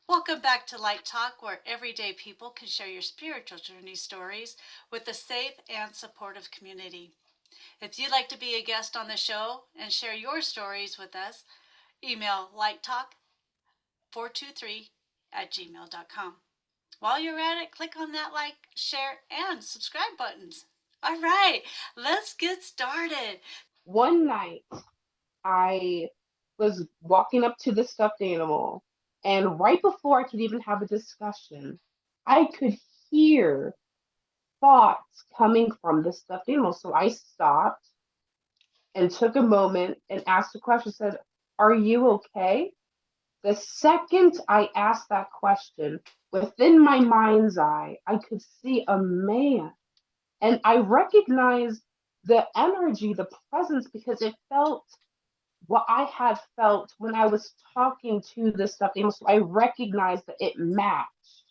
Welcome back to Light Talk, where everyday people can share your spiritual journey stories with a safe and supportive community. If you'd like to be a guest on the show and share your stories with us, email lighttalk423 at gmail.com. While you're at it, click on that like, share, and subscribe buttons. All right, let's get started. One night, I was walking up to the stuffed animal, and right before I could even have a discussion, I could hear thoughts coming from the stuffed animal. So I stopped and took a moment and asked a question, said, "Are you okay?" The second I asked that question, within my mind's eye, I could see a man. And I recognized the energy, the presence, because it felt what I had felt when I was talking to this stuffed animal. So I recognized that it matched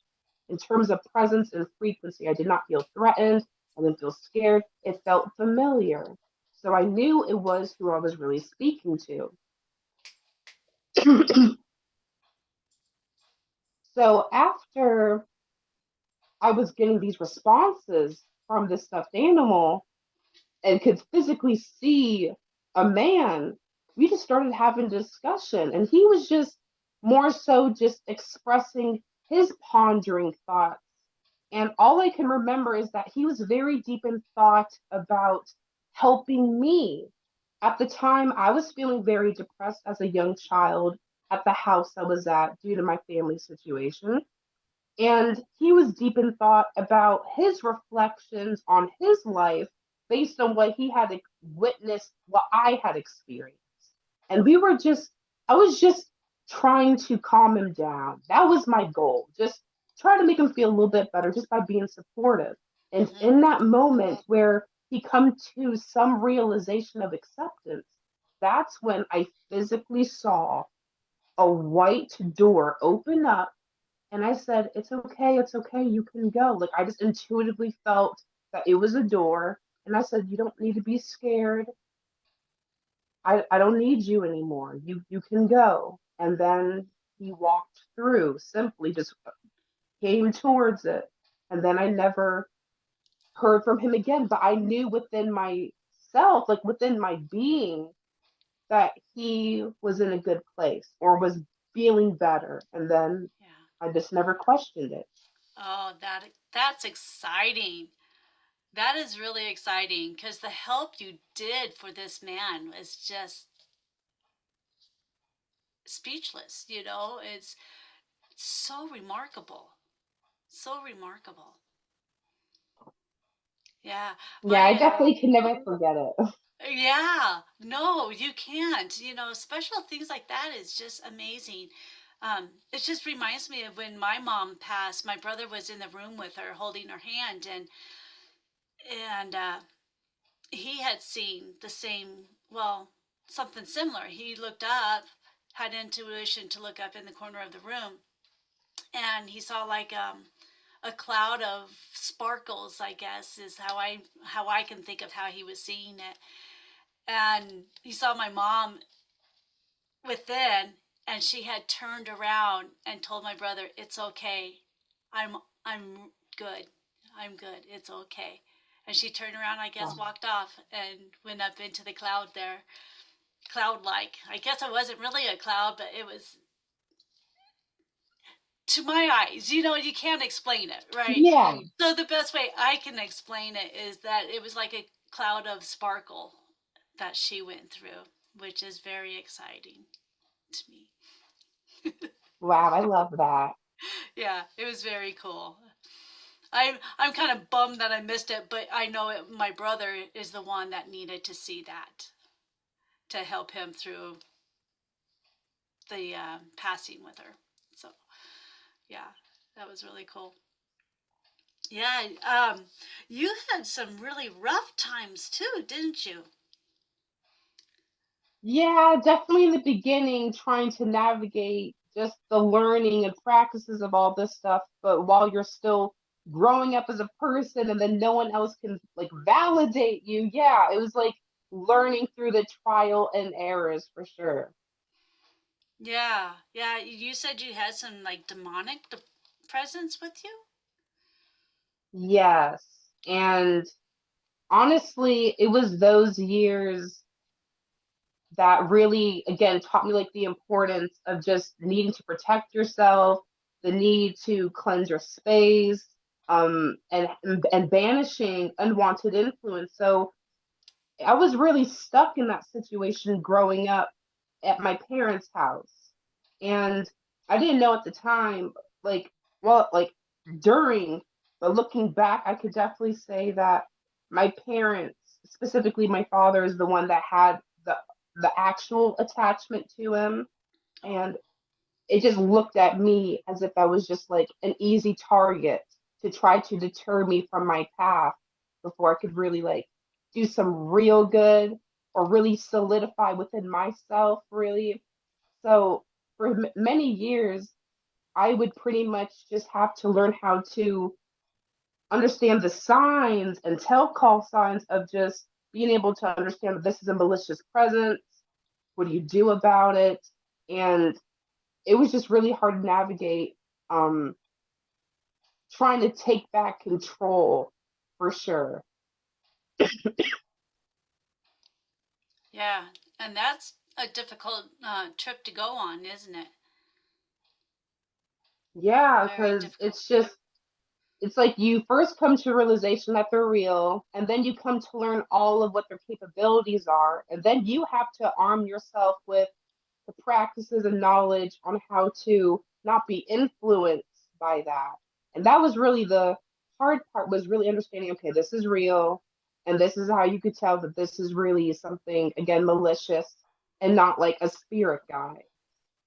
in terms of presence and frequency. I did not feel threatened. I didn't feel scared. It felt familiar. So I knew it was who I was really speaking to. So after I was getting these responses from this stuffed animal and could physically see a man, we just started having discussion. And he was just more so just expressing his pondering thoughts. And all I can remember is that he was very deep in thought about helping me. At the time, I was feeling very depressed as a young child at the house I was at due to my family situation. And he was deep in thought about his reflections on his life based on what he had witnessed, what I had experienced. And I was just trying to calm him down. That was my goal. Just try to make him feel a little bit better just by being supportive. And Mm-hmm. in that moment where he come to some realization of acceptance, that's when I physically saw a white door open up, and I said, it's okay, you can go. Like, I just intuitively felt that it was a door. And I said, you don't need to be scared. I don't need you anymore. You can go. And then he walked through, simply just came towards it. And then I never heard from him again. But I knew within myself, like within my being, that he was in a good place or was feeling better. And then Yeah. I just never questioned it. Oh, that's exciting. That is really exciting because the help you did for this man was just speechless. It's so remarkable. So remarkable. Yeah. Yeah, I My, definitely can never forget it. yeah. No, you can't. Special things like that is just amazing. It just reminds me of when my mom passed. My brother was in the room with her, holding her hand, and he had seen the same, well, something similar. He looked up, had intuition to look up in the corner of the room, and he saw like a cloud of sparkles. I guess is how I can think of how he was seeing it. And he saw my mom within, and she had turned around and told my brother, "It's okay. I'm good. I'm good. It's okay." And she turned around, I guess, Wow. walked off and went up into the cloud there. Cloud like. I guess it wasn't really a cloud, but it was to my eyes. You can't explain it, right? Yeah. So the best way I can explain it is that it was like a cloud of sparkle that she went through, which is very exciting to me. Wow, I love that. Yeah, it was very cool. I'm kind of bummed that I missed it, but I know my brother is the one that needed to see that to help him through the passing with her. So yeah, that was really cool. Yeah, you had some really rough times too, didn't you? Yeah, definitely in the beginning, trying to navigate just the learning and practices of all this stuff, but while you're still growing up as a person and then no one else can like validate you. Yeah, it was like learning through the trial and errors for sure. Yeah, yeah. You said you had some like presence with you. Yes. And honestly, it was those years that really, again, taught me like the importance of just needing to protect yourself, the need to cleanse your space, and banishing unwanted influence. So I was really stuck in that situation growing up at my parents' house. And I didn't know at the time, like, well, like during, but looking back, I could definitely say that my parents, specifically my father, is the one that had the actual attachment to him. Oh, And it just looked at me as if I was just like an easy target to try to deter me from my path before I could really like do some real good or really solidify within myself, really. So for many years, I would pretty much just have to learn how to understand the signs and telltale signs of just being able to understand that this is a malicious presence. What do you do about it? And it was just really hard to navigate, um, trying to take back control for sure. yeah. And that's a difficult trip to go on, isn't it? Yeah, Very because difficult. it's like you first come to realization that they're real, and then you come to learn all of what their capabilities are, and then you have to arm yourself with the practices and knowledge on how to not be influenced by that. And that was really the hard part, was really understanding, okay, this is real, and this is how you could tell that this is really something, again, malicious and not like a spirit guide.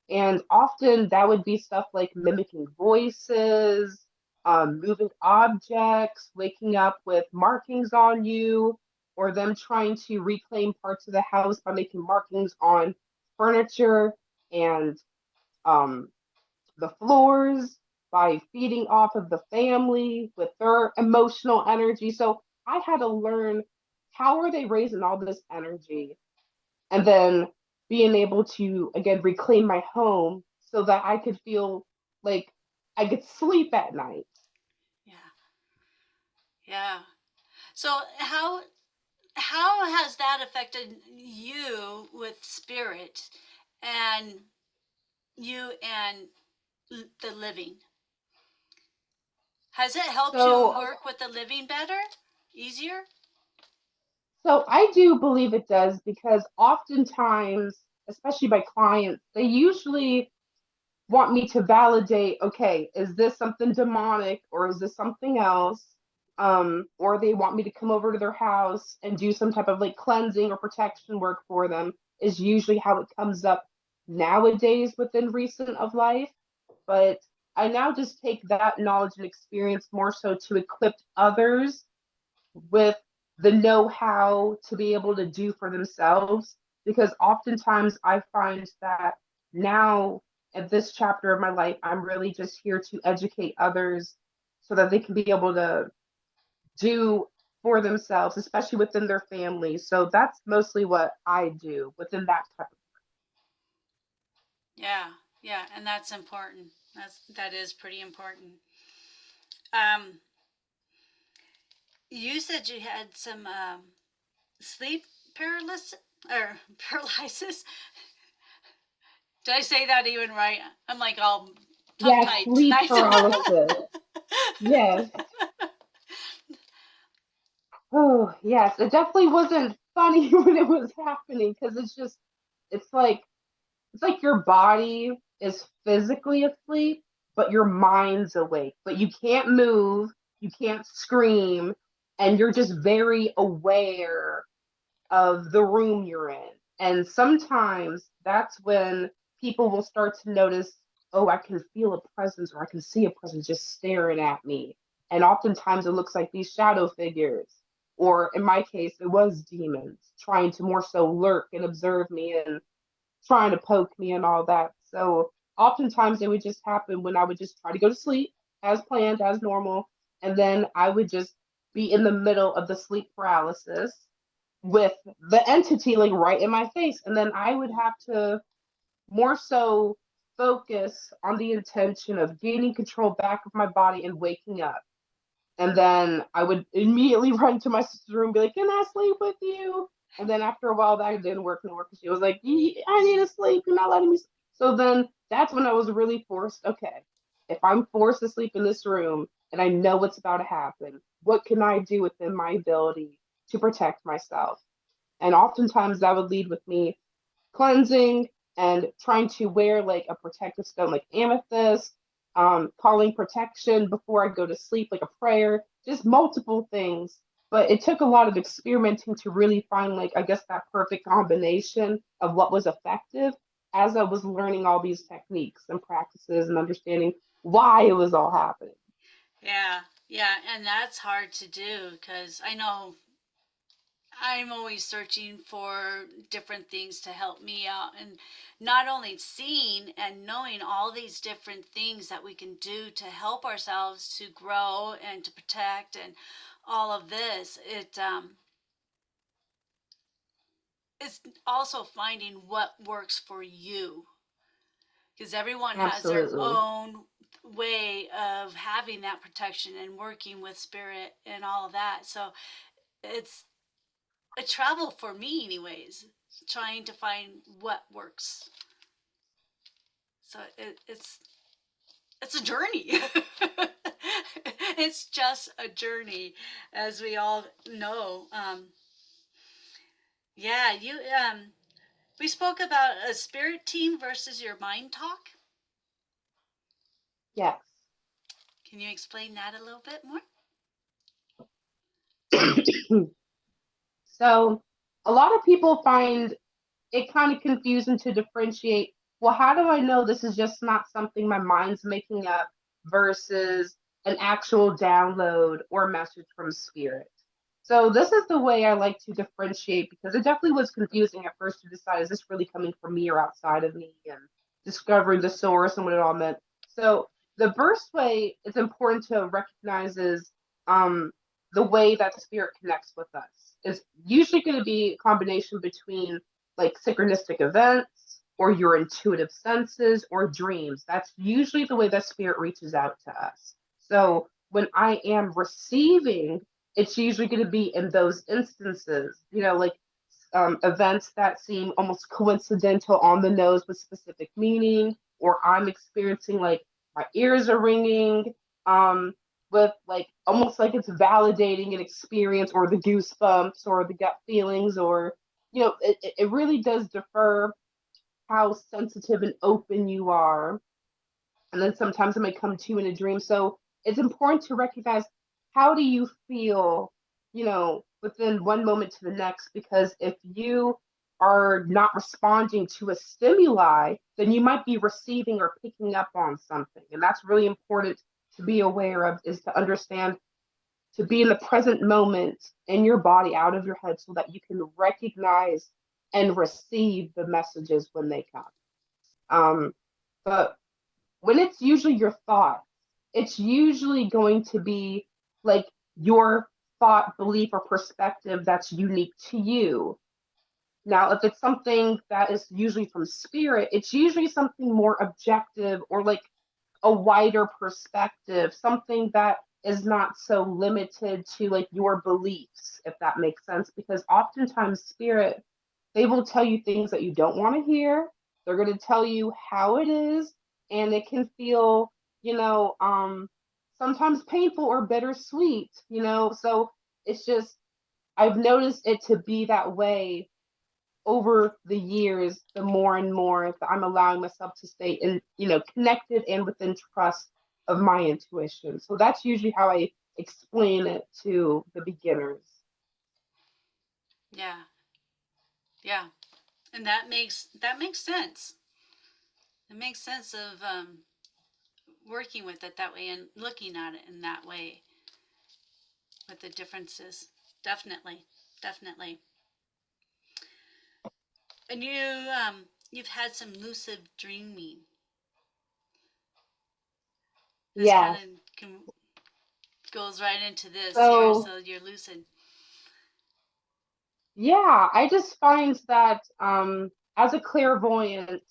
And often that would be stuff like mimicking voices, moving objects, waking up with markings on you, or them trying to reclaim parts of the house by making markings on furniture and um, the floors, by feeding off of the family with their emotional energy. So I had to learn, how are they raising all this energy, and then being able to again reclaim my home so that I could feel like I could sleep at night. Yeah, yeah. So how has that affected you with spirit and you and the living? Has it helped you So work with the living better, easier? so I do believe it does, because oftentimes, especially by clients, they usually want me to validate, okay, is this something demonic or is this something else? Or they want me to come over to their house and do some type of like cleansing or protection work for them, is usually how it comes up nowadays within recent of life. But I now just take that knowledge and experience more so to equip others with the know-how to be able to do for themselves, because oftentimes I find that now at this chapter of my life I'm really just here to educate others so that they can be able to do for themselves, especially within their families. So that's mostly what I do within that type of. Yeah, yeah, and that's important. That is pretty important. Um, you said you had some sleep paralysis or paralysis. Did I say that even right? I'm like all tongue Yeah, tied sleep tonight. paralysis. Yes. Oh, yes. It definitely wasn't funny when it was happening, because it's like it's like your body is physically asleep, but your mind's awake. But you can't move, you can't scream, and you're just very aware of the room you're in. And sometimes that's when people will start to notice, oh, I can feel a presence or I can see a presence just staring at me. And oftentimes it looks like these shadow figures, or in my case, it was demons trying to more so lurk and observe me and trying to poke me and all that. So oftentimes it would just happen when I would just try to go to sleep as planned, as normal, and then I would just be in the middle of the sleep paralysis with the entity like right in my face, and then I would have to more so focus on the intention of gaining control back of my body and waking up. And then I would immediately run to my sister's room and be like, "Can I sleep with you?" And then after a while, that didn't work no more because she was like, "I need to sleep. You're not letting me." So then that's when I was really forced. Okay, if I'm forced to sleep in this room and I know what's about to happen, what can I do within my ability to protect myself? And oftentimes that would lead with me cleansing and trying to wear like a protective stone like amethyst, calling protection before I go to sleep, like a prayer, just multiple things. But it took a lot of experimenting to really find, like, I guess that perfect combination of what was effective as I was learning all these techniques and practices and understanding why it was all happening. Yeah, yeah, and that's hard to do because I know I'm always searching for different things to help me out, and not only seeing and knowing all these different things that we can do to help ourselves to grow and to protect and all of this. It's also finding what works for you because everyone has their Absolutely. own way of having that protection and working with spirit and all of that. So it's a travel for me, anyways, trying to find what works. So it's a journey. It's just a journey, as we all know. Yeah, you. We spoke about a spirit team versus your mind talk. Yes. Can you explain that a little bit more? So a lot of people find it kind of confusing to differentiate, well, how do I know this is just not something my mind's making up versus an actual download or message from spirit? So this is the way I like to differentiate because it definitely was confusing at first to decide, is this really coming from me or outside of me, and discovering the source and what it all meant. So the first way it's important to recognize is um, the way that the spirit connects with us is usually going to be a combination between like synchronistic events or your intuitive senses or dreams. That's usually the way that spirit reaches out to us. So when I am receiving, it's usually going to be in those instances, like events that seem almost coincidental on the nose with specific meaning, or I'm experiencing like my ears are ringing, um, with like almost like it's validating an experience or the goosebumps or the gut feelings, or it really does defer how sensitive and open you are. And then sometimes it might come to you in a dream. So it's important to recognize, how do you feel, within one moment to the next, because if you are not responding to a stimuli, then you might be receiving or picking up on something. And that's really important to be aware of, is to understand, to be in the present moment in your body, out of your head, so that you can recognize and receive the messages when they come. But when it's usually your thought, it's usually going to be like your thought, belief, or perspective that's unique to you. Now, if it's something that is usually from spirit, it's usually something more objective or like a wider perspective, something that is not so limited to like your beliefs, if that makes sense. Because oftentimes, spirit, they will tell you things that you don't want to hear. They're going to tell you how it is, and it can feel, sometimes painful or bittersweet. So it's just, I've noticed it to be that way over the years, the more and more that I'm allowing myself to stay in, connected and within trust of my intuition. So that's usually how I explain it to the beginners. Yeah, yeah, and that makes sense. It makes sense of working with it that way and looking at it in that way with the differences. Definitely, definitely. And you've had some lucid dreaming. This kind Yes. of goes right into this here. So So you're lucid. yeah, I just find that as a clairvoyant,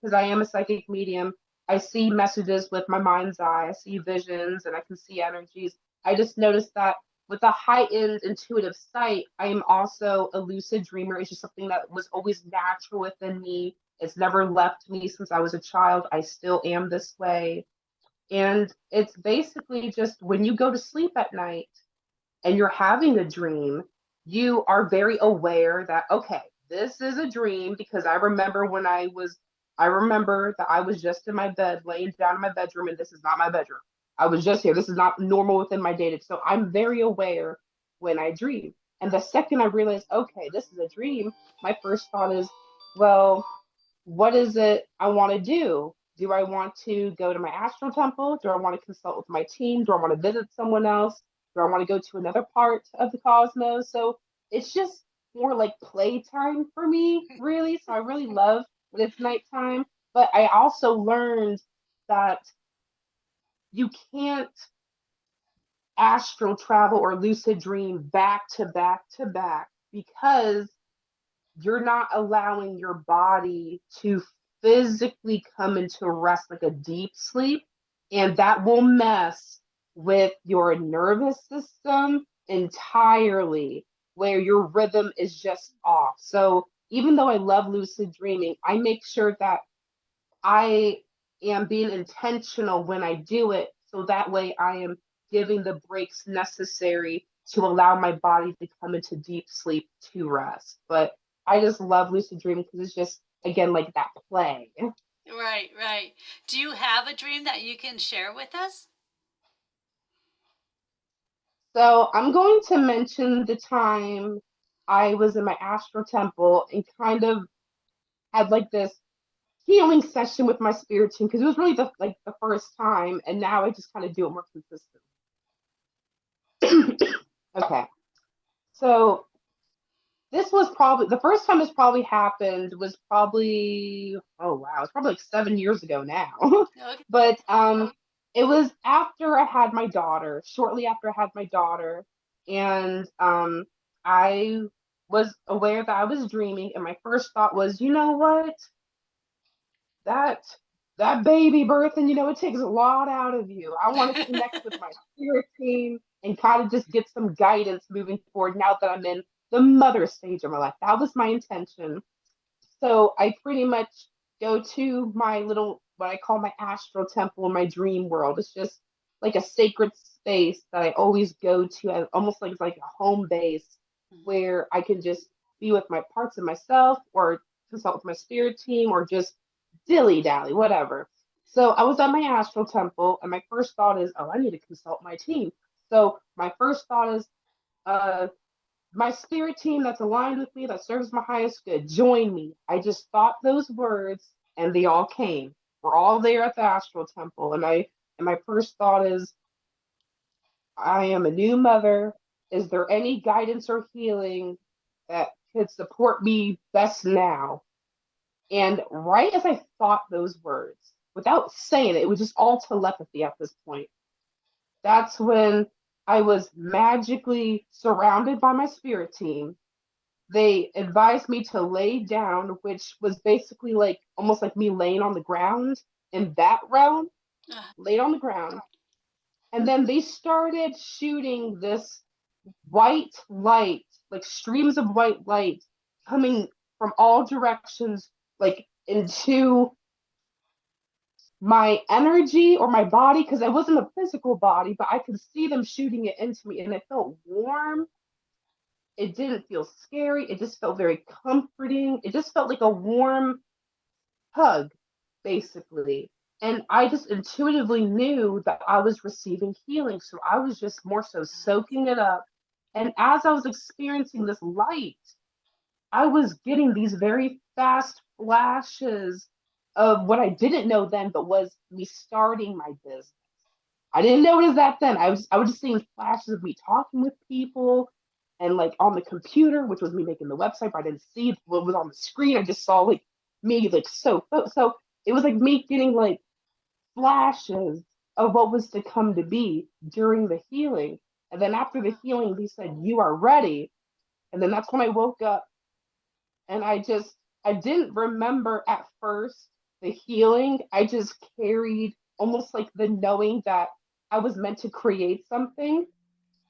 because I am a psychic medium. I see messages with my mind's eye. I see visions and I can see energies. I just noticed that with a heightened intuitive sight, I am also a lucid dreamer. It's just something that was always natural within me. It's never left me since I was a child. I still am this way. And it's basically just when you go to sleep at night and you're having a dream, you are very aware that, okay, this is a dream because I remember that I was just in my bed, laying down in my bedroom, and this is not my bedroom. I was just here. This is not normal within my day. So I'm very aware when I dream. And the second I realize, okay, this is a dream, my first thought is, well, what is it I want to do? Do I want to go to my astral temple? Do I want to consult with my team? Do I want to visit someone else? Do I want to go to another part of the cosmos? So it's just more like playtime for me, really. So I really love when it's nighttime. But I also learned that you can't astral travel or lucid dream back to back to back because you're not allowing your body to physically come into rest like a deep sleep. And that will mess with your nervous system entirely, where your rhythm is just off. So even though I love lucid dreaming, I make sure that I am being intentional when I do it. So that way I am giving the breaks necessary to allow my body to come into deep sleep to rest. But I just love lucid dreaming because it's just, again, like that play. Right, right. Do you have a dream that you can share with us? So I'm going to mention the time I was in my astral temple and kind of had like this healing session with my spirit team because it was really the first time, and now I just kind of do it more consistently. Okay. So this was probably the first time this probably happened was probably, oh wow, it's probably like 7 years ago now. Okay. But it was after I had my daughter, shortly after I had my daughter, and I was aware that I was dreaming, and my first thought was, you know what? that that baby birth, and it takes a lot out of you. I want to connect with my spirit team and kind of just get some guidance moving forward now that I'm in the mother stage of my life. That was my intention. So I pretty much go to my little, what I call my astral temple in my dream world. It's just like a sacred space that I always go to, as almost like it's like a home base where I can just be with my parts of myself or consult with my spirit team or just dilly dally, whatever. So I was at my astral temple, and my first thought is, oh, I need to consult my team. So my first thought is, uh, my spirit team that's aligned with me, that serves my highest good, join me. I just thought those words and they all came. We're all there at the astral temple. And my first thought is, I am a new mother. Is there any guidance or healing that could support me best now? And right as I thought those words, without saying it, it was just all telepathy at this point. That's when I was magically surrounded by my spirit team. They advised me to lay down, which was basically like almost like me laying on the ground in that realm, Uh, laid on the ground. And then they started shooting this white light, like streams of white light coming from all directions, like into my energy or my body, because it wasn't a physical body, but I could see them shooting it into me, and it felt warm. It didn't feel scary. It just felt very comforting. It just felt like a warm hug, basically. And I just intuitively knew that I was receiving healing. So I was just more so soaking it up. And as I was experiencing this light, I was getting these very fast flashes of what I didn't know then, but was me starting my business. I didn't notice that then. I was just seeing flashes of me talking with people and like on the computer, which was me making the website, but I didn't see what was on the screen. I just saw like me like so it was like me getting like flashes of what was to come to be during the healing. And then after the healing, they said, you are ready. And then that's when I woke up, and I didn't remember at first the healing, I just carried almost like the knowing that I was meant to create something.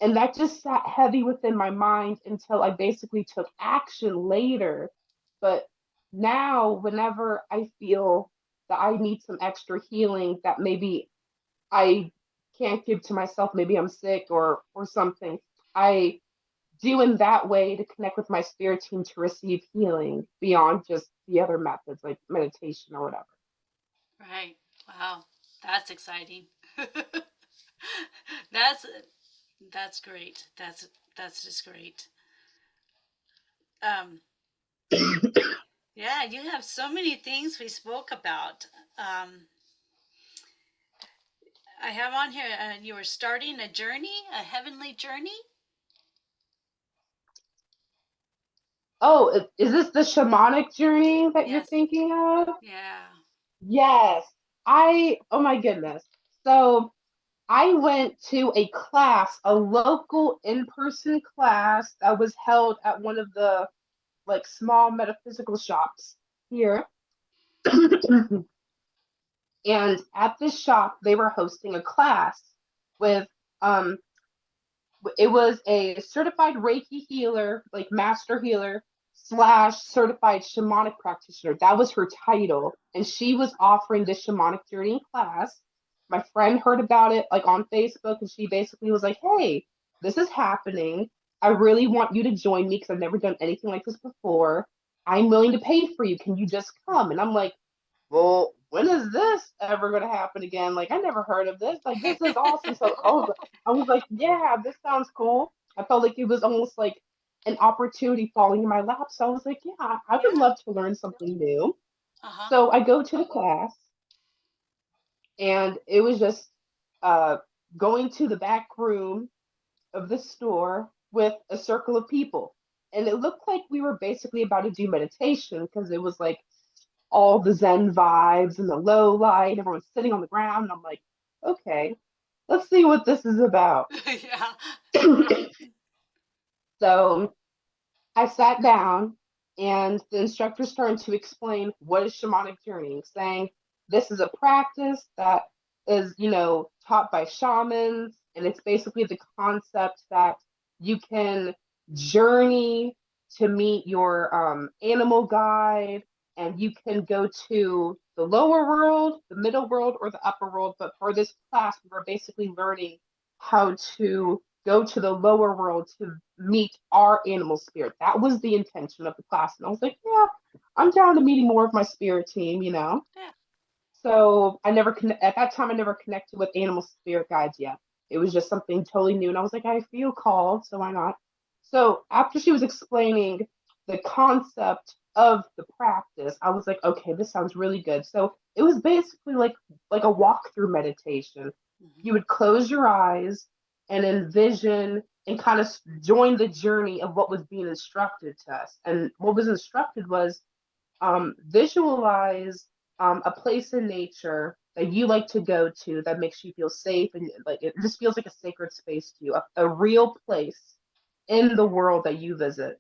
And that just sat heavy within my mind until I basically took action later. But now, whenever I feel that I need some extra healing that maybe I can't give to myself, maybe I'm sick or something, I do in that way to connect with my spirit team to receive healing beyond just the other methods like meditation or whatever. Right. Wow. That's exciting. that's that's great. That's just great. Um, yeah, you have so many things we spoke about. Um, I have on here. You were starting a journey, a heavenly journey. Oh, is this the shamanic journey that you're Yes. thinking of? Yeah. Yes. Oh my goodness. So I went to a class, a local in-person class that was held at one of the like small metaphysical shops here. And at this shop, they were hosting a class with um it was a certified Reiki healer, like master healer slash certified shamanic practitioner. That was her title. And she was offering this shamanic journey class. My friend heard about it like on Facebook and she basically was like, hey, this is happening. I really want you to join me because I've never done anything like this before. I'm willing to pay for you. Can you just come? And I'm like, well, when is this ever going to happen again? Like, I never heard of this. Like, this is awesome. So I was like, yeah, this sounds cool. I felt like it was almost like an opportunity falling in my lap. So I was like, yeah, I would Yeah. love to learn something new. Uh huh. So I go to the class, and it was just uh, going to the back room of the store with a circle of people. And it looked like we were basically about to do meditation because it was like all the Zen vibes and the low light. Everyone's sitting on the ground. And I'm like, okay, let's see what this is about. yeah. So I sat down and the instructor started to explain what is shamanic journeying, saying this is a practice that is, taught by shamans. And it's basically the concept that you can journey to meet your animal guide and you can go to the lower world, the middle world, or the upper world. But for this class, we were basically learning how to go to the lower world to meet our animal spirit. That was the intention of the class. And I was like, yeah, I'm down to meeting more of my spirit team. Yeah. So at that time I never connected with animal spirit guides yet. It was just something totally new. And I was like, I feel called, so why not? So after she was explaining the concept of the practice, I was like, okay, this sounds really good. So it was basically like a walkthrough meditation. Mm-hmm. You would close your eyes and envision and kind of join the journey of what was being instructed to us. And what was instructed was visualize a place in nature that you like to go to that makes you feel safe and like it just feels like a sacred space to you, a real place in the world that you visit.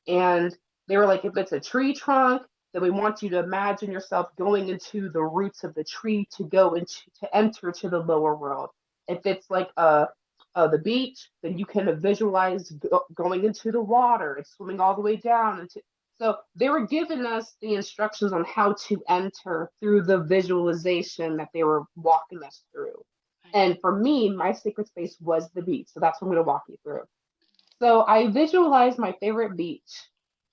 And they were like, if it's a tree trunk, then we want you to imagine yourself going into the roots of the tree to go into to enter to the lower world. If it's like the beach, then you can visualize going into the water and swimming all the way down into. So they were giving us the instructions on how to enter through the visualization that they were walking us through. Right. And for me, my sacred space was the beach. So that's what I'm going to walk you through. So I visualized my favorite beach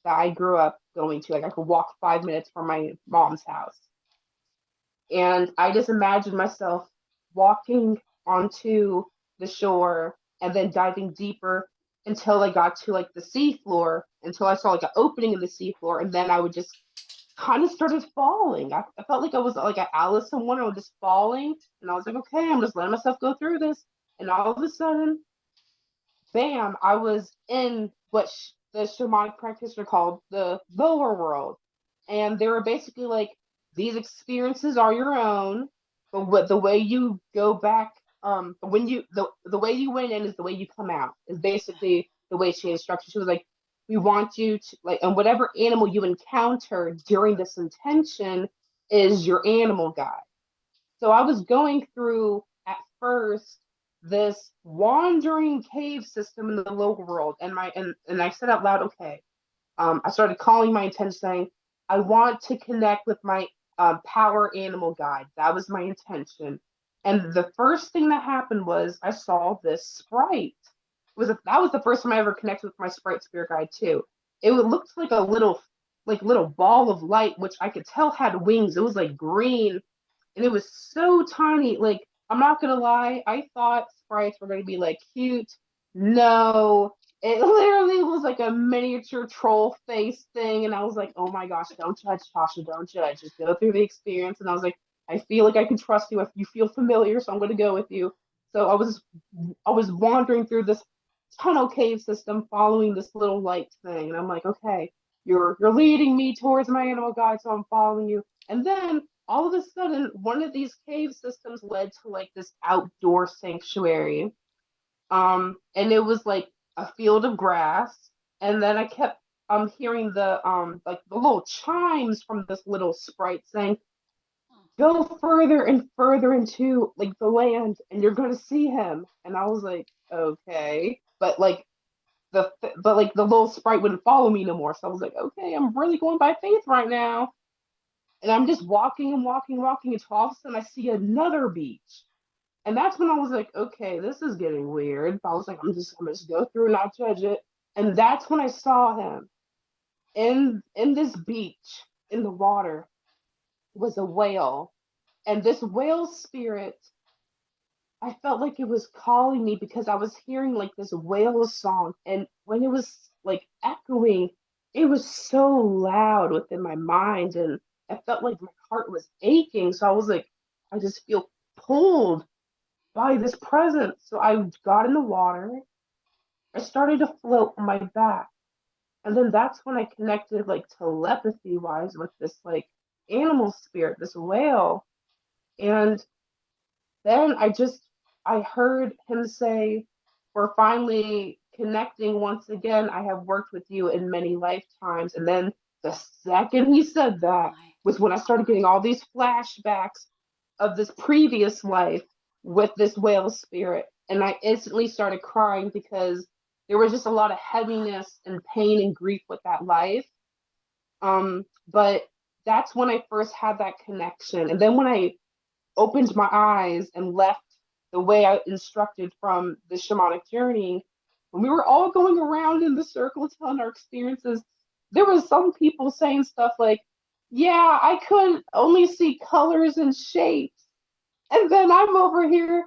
that I grew up going to. Like I could walk 5 minutes from my mom's house. And I just imagined myself walking onto the shore and then diving deeper until I got to like the seafloor, until I saw like an opening in the seafloor, and then I would just kind of started falling. I felt like I was like an Alice in Wonderland, just falling, and I was like, okay, I'm just letting myself go through this, and all of a sudden bam, I was in what the shamanic practitioner called the lower world. And they were basically like, these experiences are your own, but what the way you go back, when the way you went in is the way you come out, is basically the way she instructed. She was like, we want you to like, and whatever animal you encounter during this intention is your animal guide. So I was going through at first this wandering cave system in the local world, and I said out loud, okay, I started calling my intention, saying, I want to connect with my power animal guide. That was my intention. And the first thing that happened was I saw this sprite. That was the first time I ever connected with my sprite spirit guide too. It looked like a little ball of light, which I could tell had wings. It was like green, and it was so tiny. Like, I'm not gonna lie, I thought sprites were gonna be like cute. No, it literally was like a miniature troll face thing, and I was like, oh my gosh, don't judge, Tasha, don't judge. Just go through the experience. And I was like, I feel like I can trust you if you feel familiar, so I'm gonna go with you. So I was wandering through this tunnel cave system, following this little light thing, and I'm like, okay, you're leading me towards my animal guide, so I'm following you. And then all of a sudden, one of these cave systems led to like this outdoor sanctuary. And it was like a field of grass. And then I kept hearing the like the little chimes from this little sprite saying, go further and further into like the land and you're gonna see him. And I was like, okay. But like the little sprite wouldn't follow me no more. So I was like, okay, I'm really going by faith right now. And I'm just walking and walking, walking, until all of a sudden I see another beach. And that's when I was like, okay, this is getting weird. But I was like, I'm just go through and not judge it. And that's when I saw him in this beach in the water was a whale. And this whale spirit, I felt like it was calling me because I was hearing like this whale song. And when it was like echoing, it was so loud within my mind. And I felt like my heart was aching. So I was like, I just feel pulled by this presence. So I got in the water. I started to float on my back. And then that's when I connected like telepathy wise with this like animal spirit, this whale. And then I heard him say, we're finally connecting once again. I have worked with you in many lifetimes. And then the second he said that My. was when I started getting all these flashbacks of this previous life with this whale spirit. And I instantly started crying because there was just a lot of heaviness and pain and grief with that life. But that's when I first had that connection. And then when I opened my eyes and left the way I instructed from the shamanic journey, when we were all going around in the circle telling our experiences, there was some people saying stuff like, yeah, I could only see colors and shapes. And then I'm over here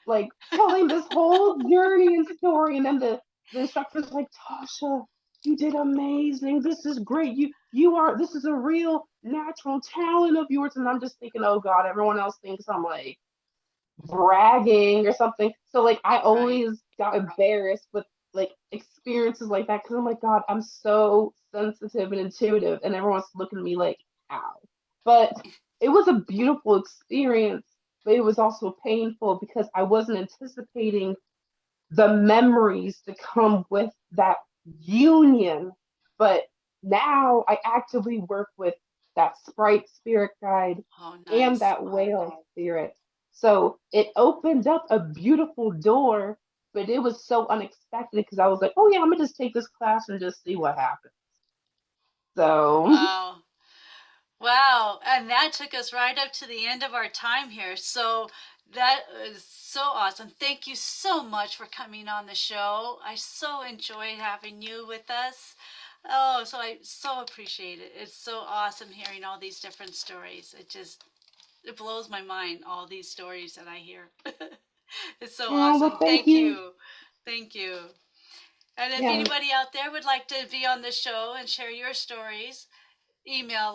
like telling this whole journey and story, and then the instructor's like, Tasha, you did amazing. This is great. This is a real natural talent of yours. And I'm just thinking, oh God, everyone else thinks I'm like bragging or something. So like I Right. always got embarrassed with like experiences like that because I'm like, God, I'm so sensitive and intuitive, and everyone's looking at me like, ow. But it was a beautiful experience, but it was also painful because I wasn't anticipating the memories to come with that union. But now I actively work with that sprite spirit guide Oh, and nice. that whale spirit. So it opened up a beautiful door, but it was so unexpected because I was like, oh yeah, I'm gonna just take this class and just see what happens. So Wow. Wow. And that took us right up to the end of our time here. So that is so awesome. Thank you so much for coming on the show. I so enjoyed having you with us. Oh, so I so appreciate it. It's so awesome hearing all these different stories. It blows my mind, all these stories that I hear. It's so oh awesome. well, thank Thank you. you. Thank you. And if Yeah. anybody out there would like to be on the show and share your stories, email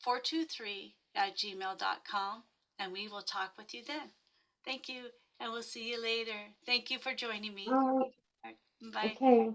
lighttalk423@gmail.com and we will talk with you then. Thank you, and we'll see you later. Thank you for joining me. All right. Bye. Okay.